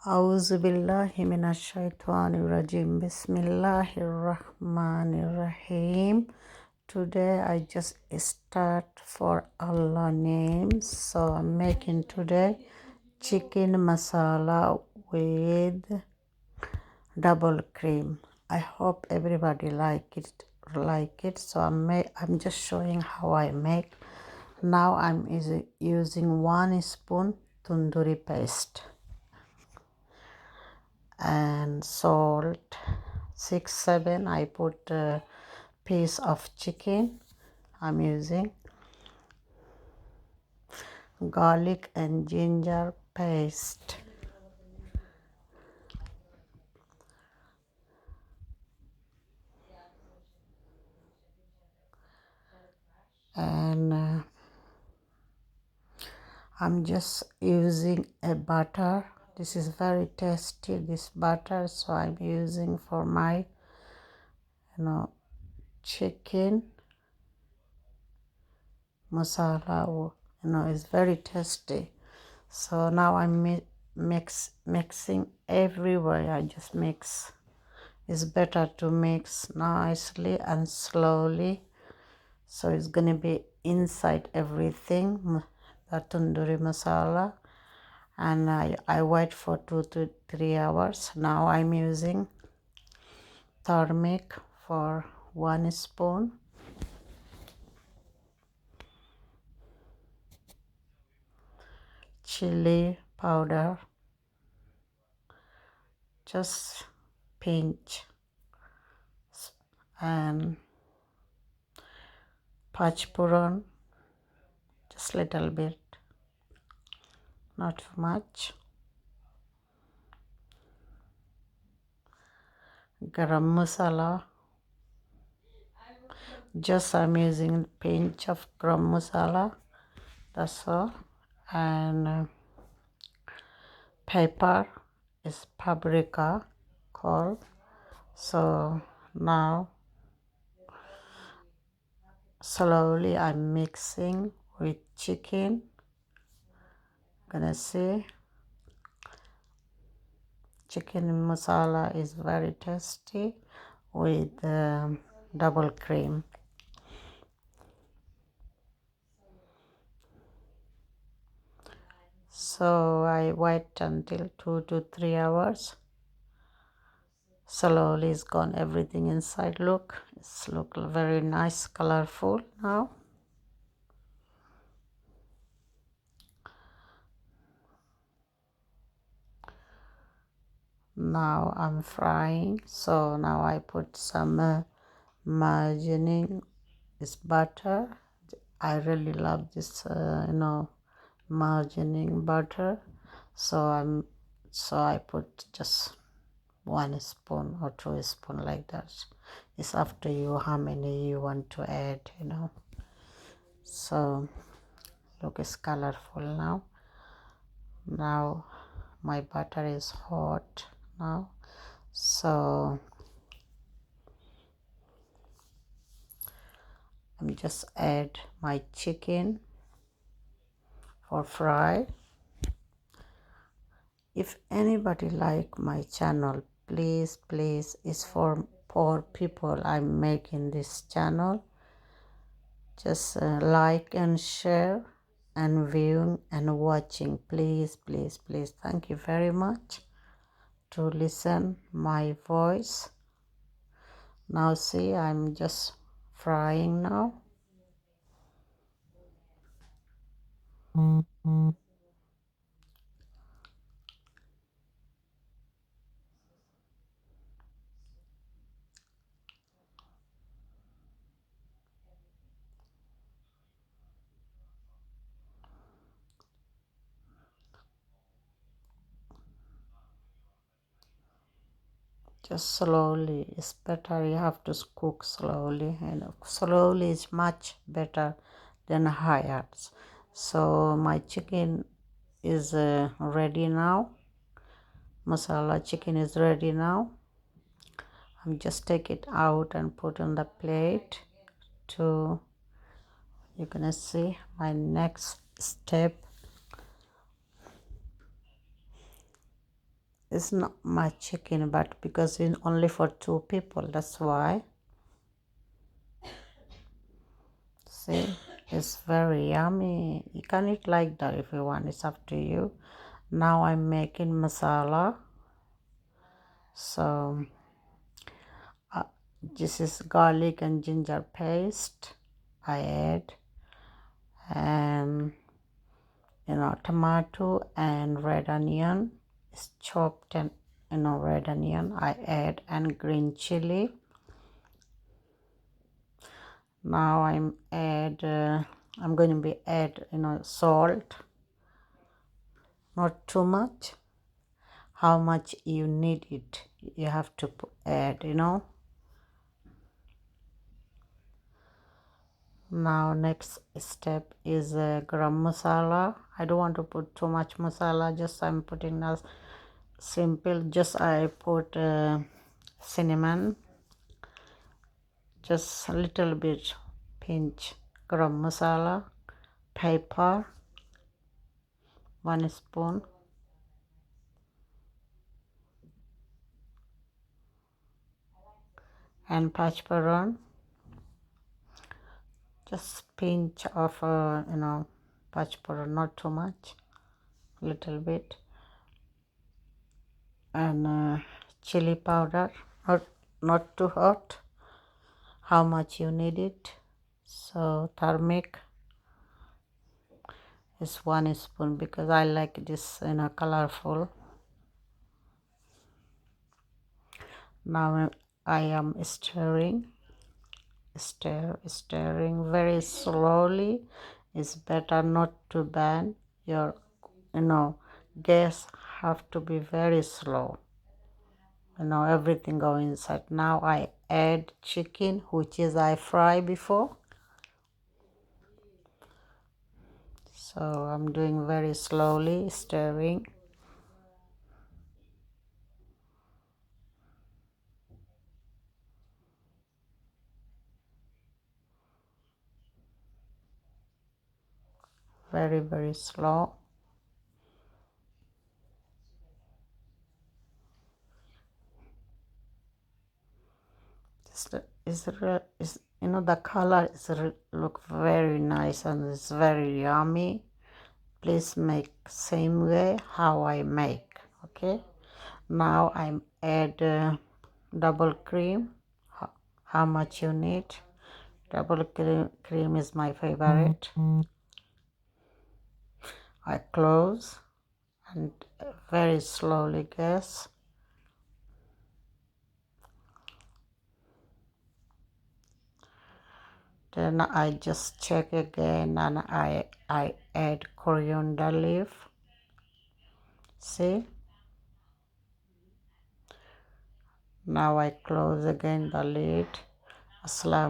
A'udzu billahi minasyaitonir rajim. Bismillahirrahmanirrahim. Today I just start for Allah names. So I'm making today chicken masala with double cream. I hope everybody like it. So I'm just showing how I make. Now I'm using 1 spoon tandoori paste and salt 6-7. I put a piece of chicken. I'm using garlic and ginger paste and I'm just using a butter. This is very tasty, this butter, so I'm using for my chicken masala. It's very tasty. So now I'm mixing everywhere. I just mix. It's better to mix nicely and slowly, so it's gonna be inside everything, the tandoori masala. And I wait for 2 to 3 hours. Now I'm using turmeric for 1 spoon, chili powder, just pinch, and pachpuran, just little bit, not too much, garam masala, just I'm using pinch of garam masala, that's all. And pepper is paprika called. So now slowly I'm mixing with chicken. Gonna see, chicken masala is very tasty with double cream. So I wait until 2 to 3 hours. Slowly it's gone everything inside. Look, it's look very nice, colorful now. Now I'm frying. So now I put some margarine, is butter. I really love this margarine butter. So I put just 1 spoon or 2 spoon like that. It's up to you how many you want to add. So look, it's colorful now. Now my butter is hot now, so I'm just add my chicken for fry. If anybody like my channel, please it's for poor people I'm making this channel. Just like and share and viewing and watching, please. Thank you very much to listen my voice. Now see, I'm just frying now. Just slowly, it's better. You have to cook slowly, and slowly is much better than high. So my chicken is ready now. Masala chicken is ready now. I'm just take it out and put on the plate. To you're gonna see my next step. it's not much chicken, but because it's only for 2 people, that's why. See, it's very yummy. You can eat like that if you want, it's up to you. Now I'm making masala. So this is garlic and ginger paste I add, and tomato and red onion is chopped, and red onion I add, and green chili. Now I'm going to be add salt, not too much. How much you need it, you have to add. Now next step is garam masala. I don't want to put too much masala, just I'm putting a simple, just I put cinnamon, just a little bit pinch garam masala, pepper 1 spoon, and pachparon, just pinch of pachparon, not too much, little bit, and chili powder, not too hot, how much you need it. So turmeric is 1 spoon because I like this colorful. Now I am stirring very slowly. It's better not to burn your gas, have to be very slow, everything go inside. Now I add chicken, which is I fry before. So I'm doing very slowly, stirring. Very, very slow. Is the color look very nice, and it's very yummy. Please make same way how I make. Okay, now I'm add double cream. How much you need? Double cream is my favorite. I close and very slowly gas. Then I just check again, and I add coriander leaf. See, now I close again the lid. Assalam